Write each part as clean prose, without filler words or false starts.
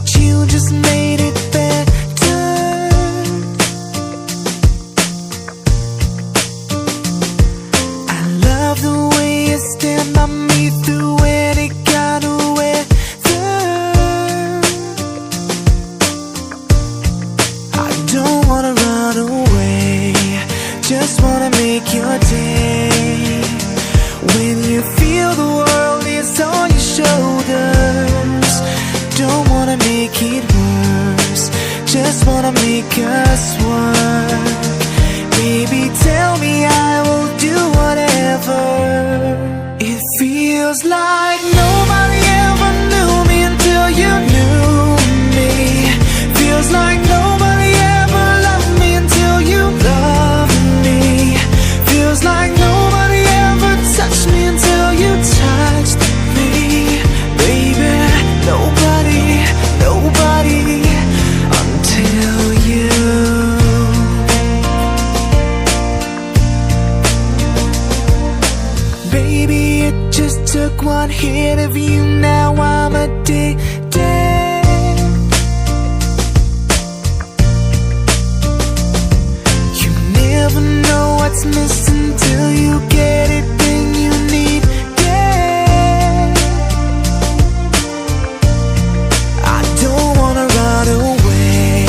but you just made it better. I love the way you stand by me through any kind of weather. I don't wanna run away, just wanna make your day. When you feel the world is on your shoulders, don't wanna make it worse, just wanna make us work. Baby, tell me I will do whatever. It feels like nobody ever knew me until you knew me. Feels like nobody ever loved me until you loved me. Feels like nobody ever touched me until you touched me. Baby, nobody, nobody until you. Baby, it just took one hit of you, now I'm addicted. You never know what's missing till you get it, then you need it. I don't wanna run away,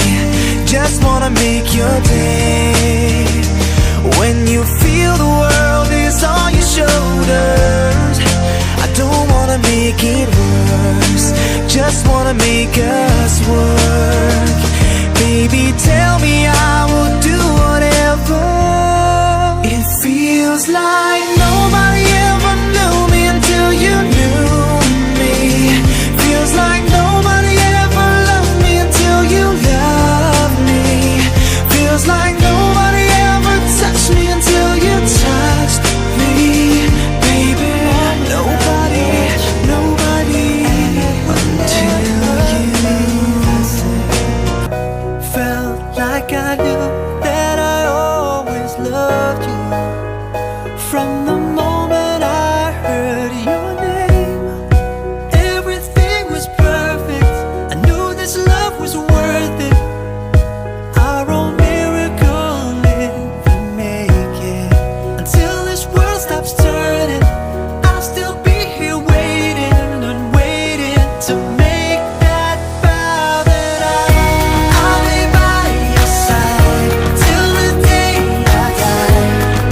just wanna make your day. When you feel the world is on your shoulders, I don't wanna make it worse, just wanna make us work. Baby, tell me I will do whatever. It feels like nobody ever knew me until you knew me. Feels like nobody ever loved me until you loved me. Feels like nobody ever touched me until you touched me. Baby, nobody, nobody until you. Felt like I knew that I always loved you. From the moment I heard your name, everything was perfect. I knew this love was worth it. Our own miracle, if we make it. Until this world stops turning, I'll still be here waiting and waiting to make that vow that I'll be by your side till the day I die.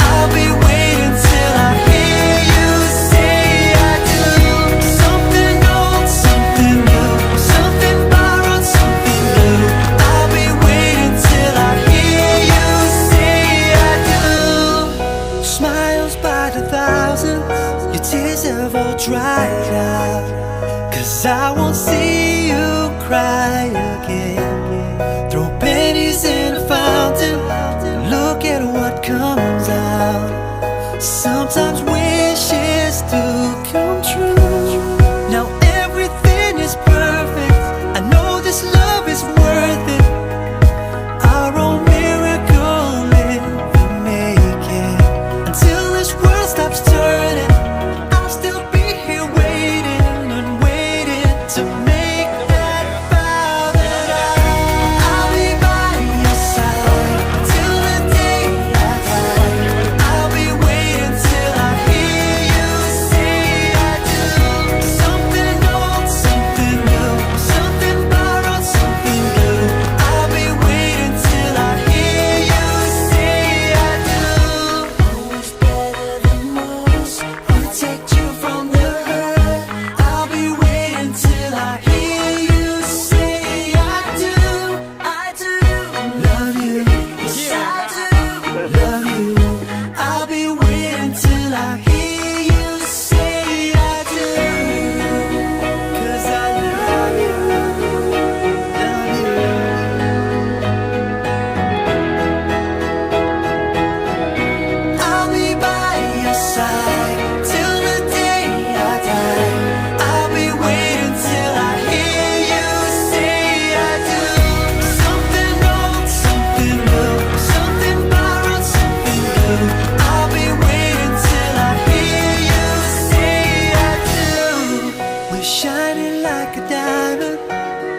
I'll be waiting till I hear you say I do. Something old, something new, something borrowed, something new. I'll be waiting till I hear you say I do. Smiles by the thousands, your tears have all dried out. 'Cause I won't see you cry again. Throw pennies in a fountain, look at what comes out. Sometimes wishes do come true. Now everything is perfect, I know this love is worth it. Our own miracle, if we make it. Until this world stops turning, I'll still be here waiting and waiting to make that vow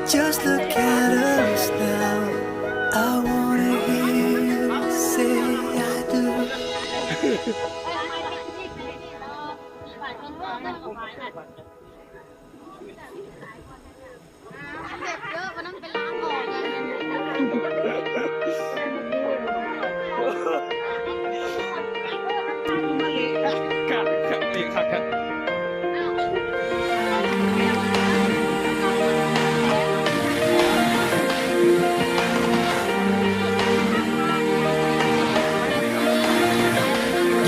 Just look at us now. I wanna hear you say I do. ครับ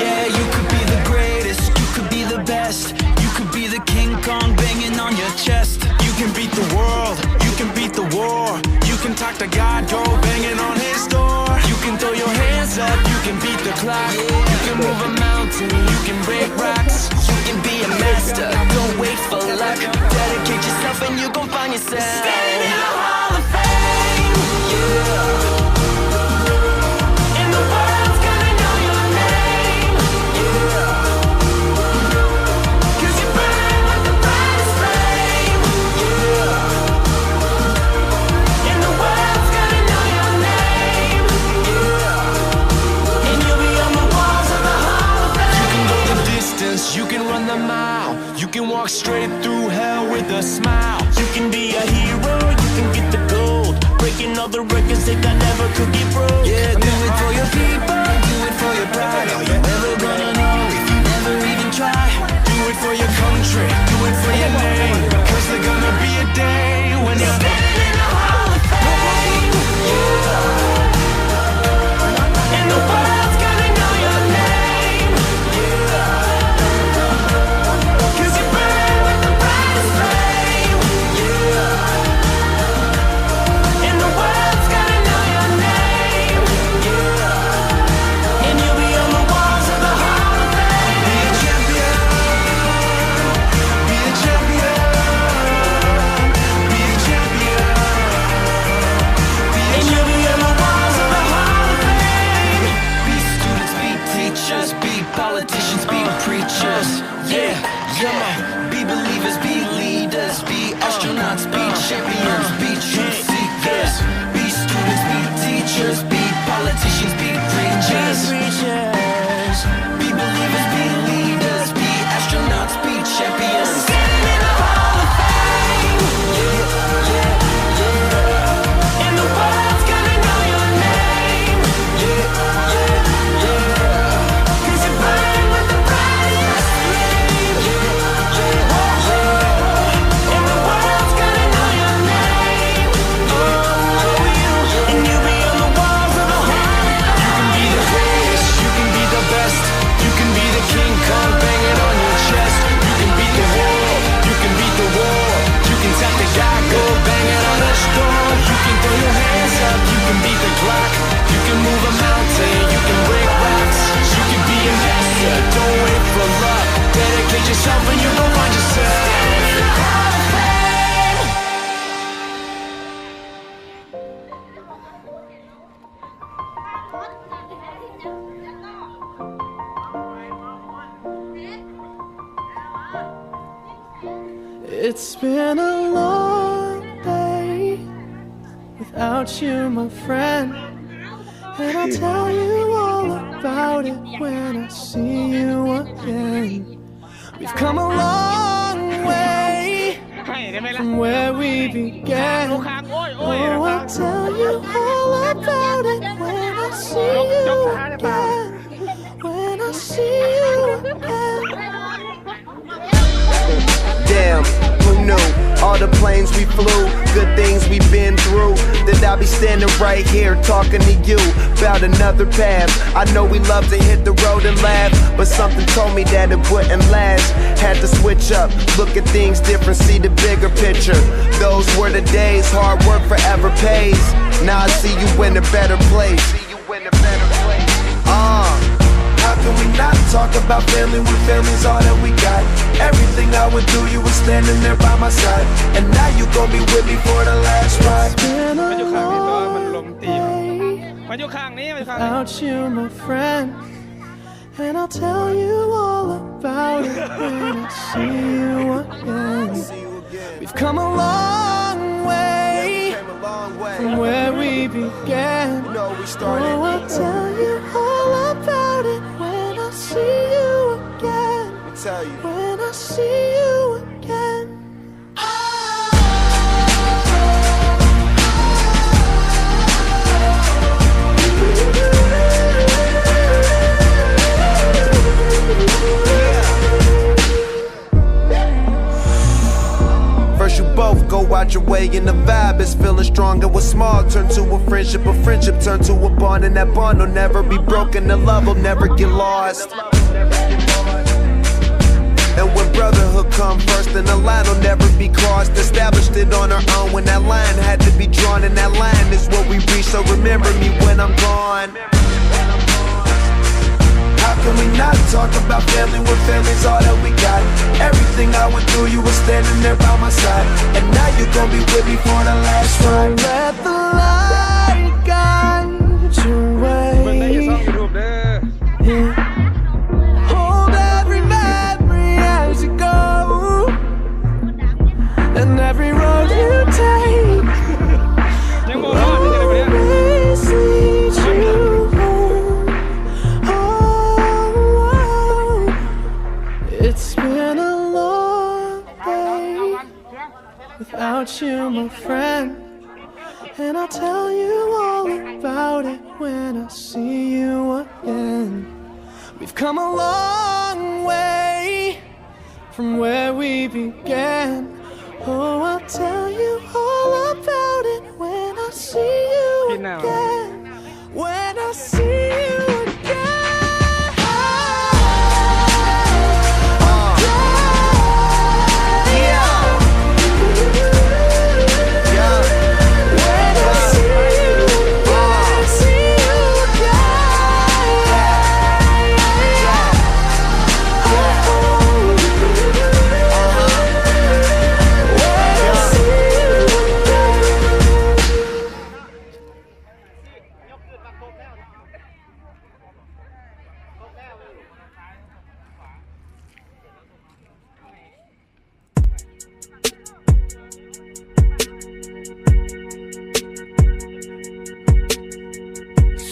Yeah, you could be the greatest, you could be the best. You could be the King Kong banging on your chest. You can beat the world, you can beat the war. You can talk to God, go banging on his door. You can throw your hands up, you can beat the clock. You can move a mountain, you can break rocks. You can be a master, don't wait for luck. Dedicate yourself and you gon' find yourself standing in the Hall of Fame. Yeah. And the world's gonna know your name. Yeah. 'Cause you burn like the brightest flame. Yeah. And the world's gonna know your name. Yeah. And you'll be on the walls of the Hall of Fame. You can go the distance, you can run the mile. You can walk straight through hell with a smile. You can be a hero, you can get the gold. Breaking all the records that God never could get broke. Yeah, do it for your people, do it for your pride. Are you ever gonna know if you never even try? Do it for your country, do it for your name. Cause there's gonna be a day when you're Standing in the Hall of Fame. Yeah. And the world's gonna know your name. Yeah. 'Cause you burn with the brightest flame. Yeah. And the world's gonna know your name. Yeah. And you'll be on the walls of the Hall of Fame. Be a champion, be a champion, be a champion. And you'll be on the walls of the Hall of Fame. Be students, be teachers, be politicians, be preachers. Yeah, yeah. Be believers, be leaders, be astronauts, be champions, be truth seekers. Be students, be teachers, be politicians, be preachers. Be believers, be leaders, be astronauts, be champions. Standing in the Hall of Fame. Yeah, yeah, yeah. And the world's gonna know your name. Yeah, yeah, yeah. 'Cause you burn with the brightest flame. Yeah, yeah, yeah. And the world's gonna know your name. And you'll be on the walls of the Hall of Fame. You can be the greatest, you can be the best. You can be the King Kong banging on your chest. You can beat the world, you can beat the war. You can tap the guy, go banging on the storm. You can throw your hands up, you can beat the clock. You can move a mountain, you can break rocks. You can be a master, don't wait for luck. Dedicate yourself and you gon' find yourself. It's been a long day without you, my friend. And I'll tell you all about it when I see you again. We've come a long way ให้ได้ไหมล่ะ from where we ลูก began. ค้างโอ้ยโอ้ Oh, ยนะครับ I'll tell you all about it when I see you again. When I see you again. Damn, who knew? All the planes we flew, good things we've been through. That I'll be standing right here talking to you about another path. I know we love to hit the road and laugh, but something told me that it wouldn't last. Had to switch up, look at things different, see the bigger picture. Those were the days, hard work forever pays. Now I see you in a better place. How can we not talk about family when family's all that we got? Everything I would do, you were standing there by my side. And now you gon' be with me for the last ride. Been มันอยู่ a ข้างนี้ตัวมันลม long ตีมัน day มันอยู่ข้างนี้มันอยู่ข้างนี้ without you, my friend. And I'll tell you all about it when I see you again. We've come a long way we started. Oh, I'll tell you all about it when I see you again. Let me tell you. When I see you again. First you both go out your way and the vibe is feeling strong. And what's small turn to a friendship turn to a bond. And that bond will never be broken, the love will never get lost. And when brotherhood come first, then the line will never be crossed. Established it on our own when that line had to be drawn. And that line is what we reach, so remember me when I'm gone. How can we not talk about family when family's all that we got? Everything I went through, you were standing there by my side. And now you're gonna be with me for the last ride. Let the light guide your เบิ่งได้อ way. ยู่ช่อง YouTube เด้อ Yeah. Hold every memory as you go, and every road you take ยังบ่รอดที่จะได้ไปเนี่ย always leads you home. Oh, it's been a long day without you, my friend. And I'll tell you all about it when I see you again. We've come a long way from where we began. Oh, I'll tell you all about it when I see you again. When I see you again.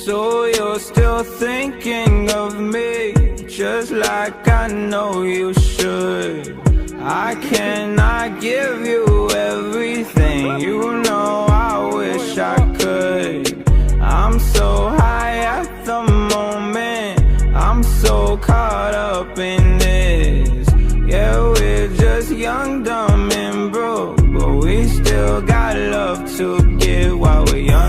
So you're still thinking of me, just like I know you should. I cannot give you everything, you know I wish I could. I'm so high at the moment, I'm so caught up in this. Yeah, we're just young, dumb and broke, but we still got love to give while we're young.